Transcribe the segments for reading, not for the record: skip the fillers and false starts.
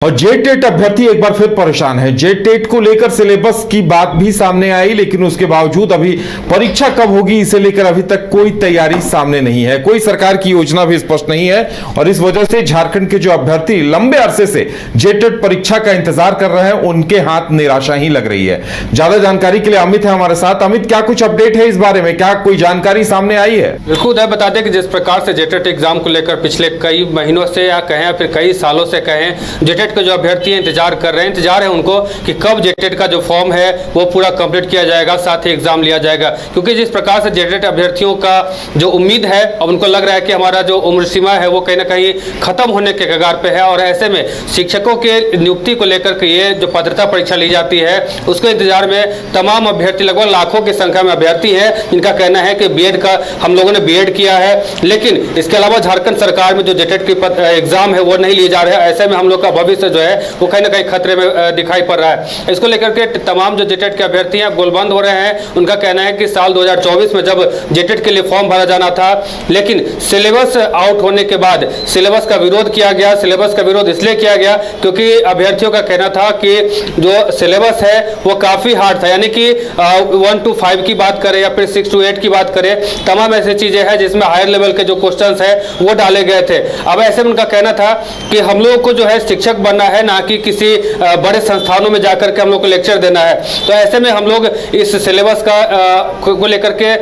और jet TET अभ्यर्थी एक बार फिर परेशान है। जेट टेट को लेकर सिलेबस की बात भी सामने आई, लेकिन उसके बावजूद अभी परीक्षा कब होगी इसे लेकर अभी तक कोई तैयारी सामने नहीं है, कोई सरकार की योजना भी स्पष्ट नहीं है। और इस वजह से झारखंड के जो अभ्यर्थी लंबे अरसे से जेट टेट परीक्षा का इंतजार कर रहे हैं, उनके हाथ निराशा ही लग रही है। ज्यादा जानकारी के लिए अमित है हमारे साथ। अमित, क्या कुछ अपडेट है इस बारे में? क्या कोई जानकारी सामने आई है? बिल्कुल उदय, बता दें कि जिस प्रकार से जेट टेट एग्जाम को लेकर पिछले कई महीनों से या कहें फिर कई सालों से कहें, जेट टेट के जो अभ्यर्थी इंतजार कर रहे हैं, इंतजार है उनको कि कब जेट टेट का जो फॉर्म है वो पूरा कंप्लीट किया जाएगा, साथ ही एग्जाम लिया जाएगा। क्योंकि जिस प्रकार से जेट टेट अभ्यर्थियों का जो उम्मीद है, अब उनको लग रहा है कि हमारा जो उम्र सीमा है वो कहीं ना कहीं खत्म होने के कगार पे है। और ऐसे में शिक्षकों के नियुक्ति को लेकर के ये जो पात्रता परीक्षा ली जाती है, उसके इंतजार में तमाम अभ्यर्थी, लगभग लाखों की संख्या में अभ्यर्थी हैं, जिनका कहना है कि बीएड का हम लोगों ने बीएड किया है, लेकिन इसके अलावा झारखंड सरकार में जो जेट टेट की एग्जाम है वो नहीं लिए जा रहे हैं। ऐसे में हम लोग का भविष्य जो है वो कहीं ना कहीं खतरे में दिखाई पड़ रहा है। इसको लेकर के तमाम जो जेट टेट के अभ्यर्थी हैं गोलबंद हो रहे हैं। उनका कहना है कि साल 2024 में जब जेट टेट के लिए फॉर्म भरा जाना था, लेकिन सिलेबस आउट होने के बाद सिलेबस का विरोध किया गया। सिलेबस का विरोध इसलिए किया गया क्योंकि अभ्यर्थियों का कहना था कि जो सिलेबस है वो काफी हार्ड था, यानी कि 1 to 5 की बात करें या फिर 6 to 8 की बात करें, तमाम ऐसी चीजें हैं जिसमें हायर लेवल के जो क्वेश्चंस है वो डाले गए थे। अब ऐसे में उनका कहना था कि हम लोगों को जो है शिक्षक बनना है, ना कि किसी बड़े संस्थानों में जाकर के हम लोग को लेक्चर देना है। तो ऐसे में हम लोग इस सिलेबस का को लेकर के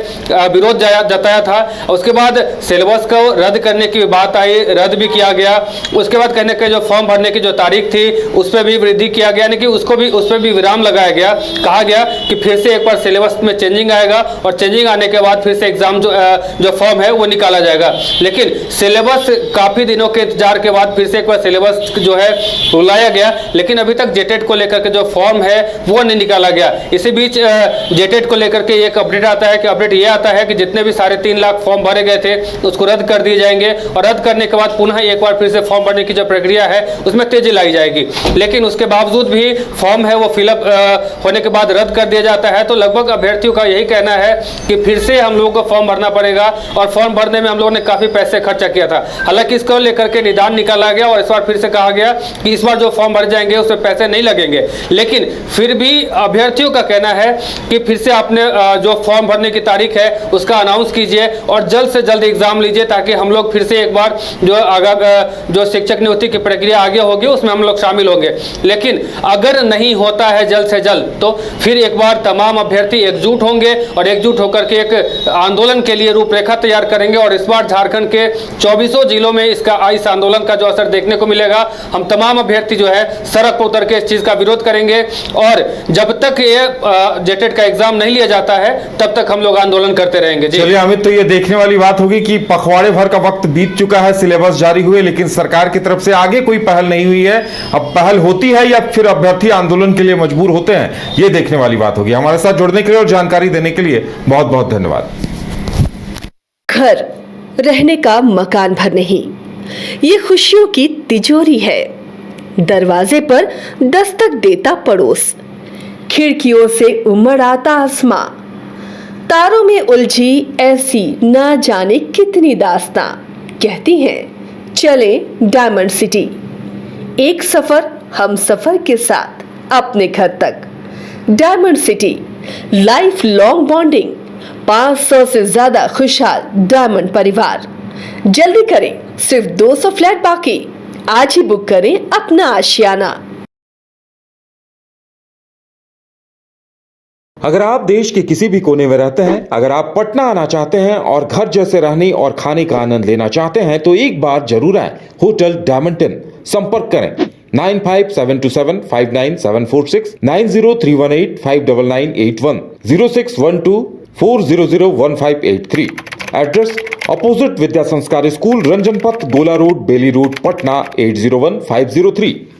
विरोध जताया था। उसके बाद सिलेबस को रद्द करने की बात आई, रद्द भी किया गया। उसके बाद कहने के जो फॉर्म भरने की जो तारीख थी उस पर भी वृद्धि किया गया, यानी कि उस पर भी विराम लगाया गया। कहा गया कि फिर से एक बार सिलेबस में चेंजिंग आएगा और चेंजिंग आने के बाद फिर से एग्जाम जो फॉर्म है वो निकाला जाएगा। लेकिन सिलेबस काफी दिनों के इंतजार के बाद फिर से एक बार सिलेबस जो है बुलाया गया, लेकिन अभी तक जेट टेट को लेकर के जो फॉर्म है वो नहीं निकाला गया। इसी बीच जेट टेट को लेकर के एक अपडेट आता है कि अपडेट ये आता है कि जितने भी 3.5 लाख फॉर्म भरे गए थे उसको रद्द कर दिए जाएंगे और रद्द करने के बाद पुनः एक बार फिर से फॉर्म भरने की जो प्रक्रिया है उसमें तेजी लाई जाएगी। लेकिन उसके बावजूद भी फॉर्म है वो फिलअप होने के बाद रद्द कर दिया जाता है। तो लगभग अभ्यर्थियों का यही कहना है कि फिर से हम लोगों को फॉर्म भरना पड़ेगा और फॉर्म भरने में हम लोगों ने काफी पैसे खर्चा किया था। हालांकि इसको लेकर के निदान निकाला गया और इस बार फिर से कहा गया कि इस बार जो फॉर्म भर जाएंगे उसमें पैसे नहीं लगेंगे। लेकिन फिर भी अभ्यर्थियों का कहना है कि फिर से आपने जो फॉर्म भरने की तारीख है उसका अनाउंस कीजिए और जल्द से जल्द एग्जाम लीजिए, ताकि हम लोग फिर से एक बार जो शिक्षक नियुक्ति की प्रक्रिया आगे होगी उसमें हम लोग शामिल होंगे। लेकिन अगर नहीं होता है जल्द से जल्द तो फिर एक बार तमाम अभ्यर्थी एकजुट होंगे और एकजुट होकर के एक आंदोलन के लिए रूपरेखा तैयार करेंगे। और इस बार झारखंड के 24 जिलों में इस आंदोलन का जो असर देखने को मिलेगा। हम तमाम अभ्यर्थी जो है सड़क पर उतर के इस चीज का विरोध करेंगे और जब तक ये जेट टेट का एग्जाम नहीं लिया जाता है तब तक हम लोग आंदोलन करते रहेंगे। चलिए अमित, तो ये देखने वाली बात होगी कि पखवाड़े भर का वक्त बीत चुका है, सिलेबस जारी हुए, लेकिन सरकार की तरफ से आगे कोई पहल नहीं हुई है। अब पहल होती है या फिर अभ्यर्थी आंदोलन के लिए मजबूर होते हैं, ये देखने वाली बात होगी। हमारे साथ जुड़ने के लिए और जानकारी देने के लिए बहुत बहुत धन्यवाद। घर रहने का मकान भर नहीं, ये खुशियों की तिजोरी है। दरवाजे पर दस्तक देता पड़ोस, खिड़कियों से उमड़ आता आसमां, तारों में उलझी ऐसी ना जाने कितनी दास्तां। कहती हैं चले डायमंड सिटी, एक सफर हम सफर के साथ अपने घर तक। Diamond city, life long bonding, 500 से ज्यादा खुशहाल डायमंड परिवार। जल्दी करें, सिर्फ 200 फ्लैट बाकी। आज ही बुक करें अपना आशियाना। अगर आप देश के किसी भी कोने में रहते हैं, अगर आप पटना आना चाहते हैं और घर जैसे रहने और खाने का आनंद लेना चाहते हैं, तो एक बार जरूर आए होटल डायमंड इन। संपर्क करें 9572759746, 9031859981, 0612400158 एड्रेस अपोजिट विद्या संस्कार स्कूल, रंजन पथ, गोला रोड, बेली रोड, पटना 801503।